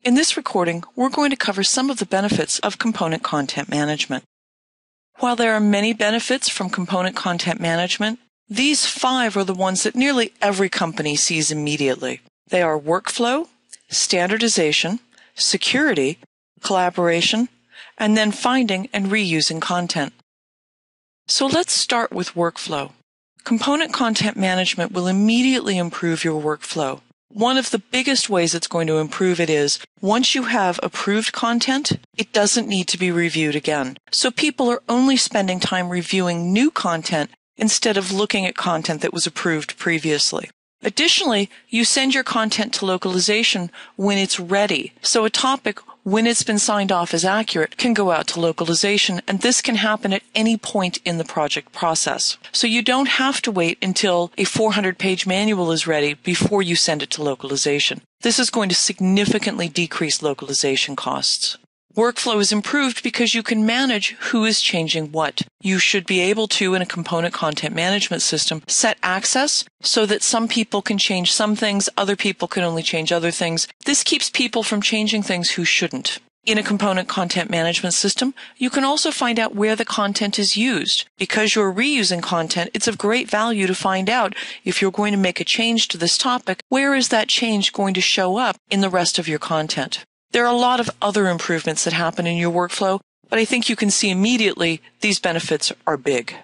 In this recording, we're going to cover some of the benefits of component content management. While there are many benefits from component content management, these 5 are the ones that nearly every company sees immediately. They are workflow, standardization, security, collaboration, and then finding and reusing content. So let's start with workflow. Component content management will immediately improve your workflow. One of the biggest ways it's going to improve it is, once you have approved content, it doesn't need to be reviewed again. So people are only spending time reviewing new content instead of looking at content that was approved previously. Additionally, you send your content to localization when it's ready. So a topic, when it's been signed off as accurate, can go out to localization, and this can happen at any point in the project process. So you don't have to wait until a 400-page manual is ready before you send it to localization. This is going to significantly decrease localization costs. Workflow is improved because you can manage who is changing what. You should be able to, in a component content management system, set access so that some people can change some things, other people can only change other things. This keeps people from changing things who shouldn't. In a component content management system, you can also find out where the content is used. Because you're reusing content, it's of great value to find out if you're going to make a change to this topic, where is that change going to show up in the rest of your content. There are a lot of other improvements that happen in your workflow, but I think you can see immediately these benefits are big.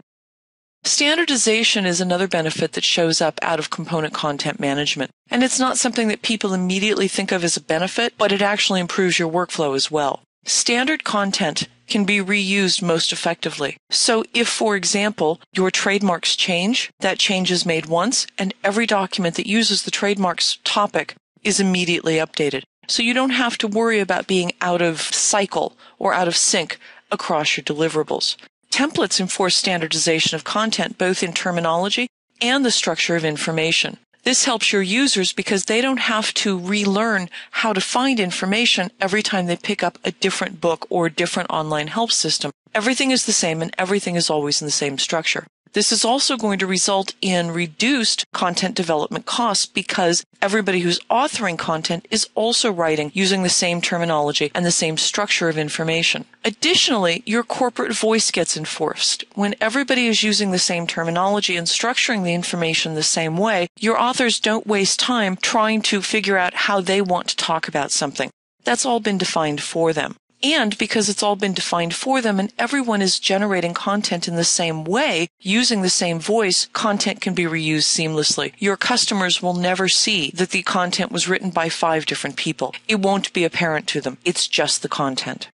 Standardization is another benefit that shows up out of component content management, and it's not something that people immediately think of as a benefit, but it actually improves your workflow as well. Standard content can be reused most effectively. So if, for example, your trademarks change, that change is made once, and every document that uses the trademarks topic is immediately updated. So you don't have to worry about being out of cycle or out of sync across your deliverables. Templates enforce standardization of content both in terminology and the structure of information. This helps your users because they don't have to relearn how to find information every time they pick up a different book or a different online help system. Everything is the same and everything is always in the same structure. This is also going to result in reduced content development costs because everybody who's authoring content is also writing using the same terminology and the same structure of information. Additionally, your corporate voice gets enforced. When everybody is using the same terminology and structuring the information the same way, your authors don't waste time trying to figure out how they want to talk about something. That's all been defined for them. And because it's all been defined for them and everyone is generating content in the same way, using the same voice, content can be reused seamlessly. Your customers will never see that the content was written by 5 different people. It won't be apparent to them. It's just the content.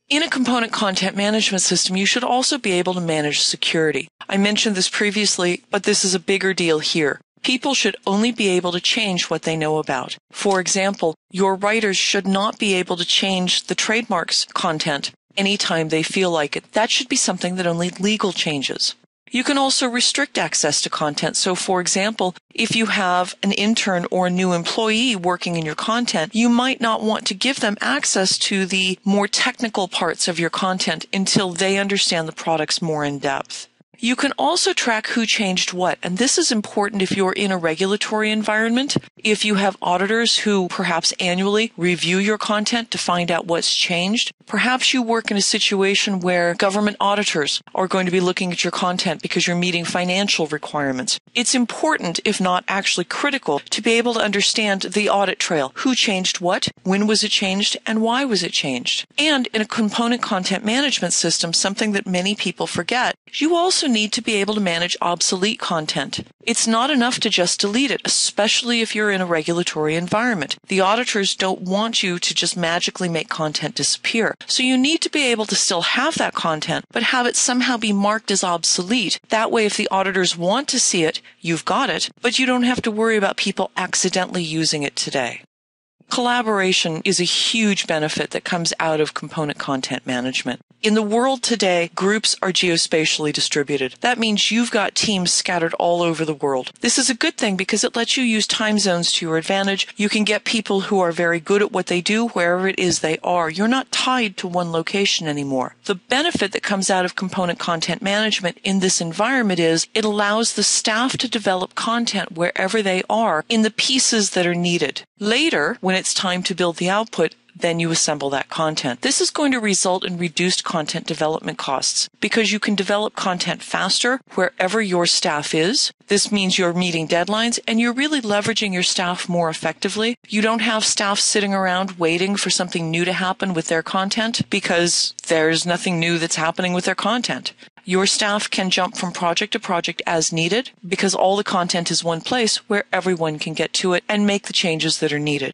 In a component content management system, you should also be able to manage security. I mentioned this previously, but this is a bigger deal here. People should only be able to change what they know about. For example, your writers should not be able to change the trademarks content anytime they feel like it. That should be something that only legal changes. You can also restrict access to content. So, for example, if you have an intern or a new employee working in your content, you might not want to give them access to the more technical parts of your content until they understand the products more in depth. You can also track who changed what, and this is important if you're in a regulatory environment. If you have auditors who perhaps annually review your content to find out what's changed, perhaps you work in a situation where government auditors are going to be looking at your content because you're meeting financial requirements. It's important, if not actually critical, to be able to understand the audit trail. Who changed what, when was it changed, and why was it changed? And in a component content management system, something that many people forget, you also need to be able to manage obsolete content. It's not enough to just delete it, especially if you're in a regulatory environment. The auditors don't want you to just magically make content disappear. So you need to be able to still have that content, but have it somehow be marked as obsolete. That way, if the auditors want to see it, you've got it, but you don't have to worry about people accidentally using it today. Collaboration is a huge benefit that comes out of component content management. In the world today, groups are geospatially distributed. That means you've got teams scattered all over the world. This is a good thing because it lets you use time zones to your advantage. You can get people who are very good at what they do wherever it is they are. You're not tied to one location anymore. The benefit that comes out of component content management in this environment is it allows the staff to develop content wherever they are in the pieces that are needed. Later, when when it's time to build the output, then you assemble that content. This is going to result in reduced content development costs because you can develop content faster wherever your staff is. This means you're meeting deadlines and you're really leveraging your staff more effectively. You don't have staff sitting around waiting for something new to happen with their content because there's nothing new that's happening with their content. Your staff can jump from project to project as needed because all the content is one place where everyone can get to it and make the changes that are needed.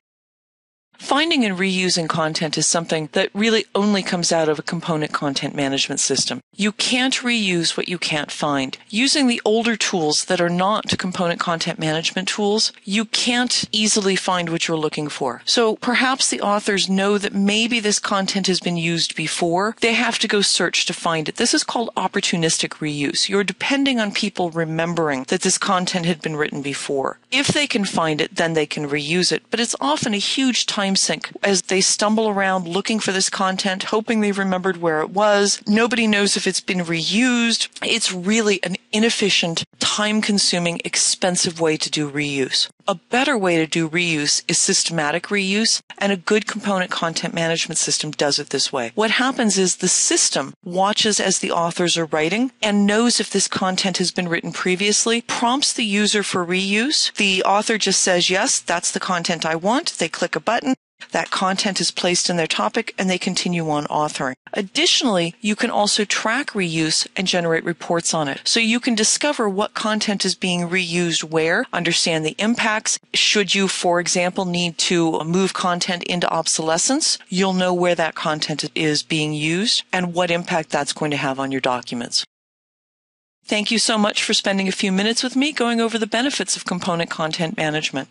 Finding and reusing content is something that really only comes out of a component content management system. You can't reuse what you can't find. Using the older tools that are not component content management tools, you can't easily find what you're looking for. So perhaps the authors know that maybe this content has been used before. They have to go search to find it. This is called opportunistic reuse. You're depending on people remembering that this content had been written before. If they can find it, then they can reuse it. But it's often a huge time sink as they stumble around looking for this content, hoping they remembered where it was. Nobody knows if it's been reused. It's really an inefficient, time-consuming, expensive way to do reuse. A better way to do reuse is systematic reuse, and a good component content management system does it this way. What happens is the system watches as the authors are writing and knows if this content has been written previously, prompts the user for reuse. The author just says, yes, that's the content I want. They click a button. That content is placed in their topic and they continue on authoring. Additionally, you can also track reuse and generate reports on it. So you can discover what content is being reused where, understand the impacts. Should you, for example, need to move content into obsolescence, you'll know where that content is being used and what impact that's going to have on your documents. Thank you so much for spending a few minutes with me going over the benefits of component content management.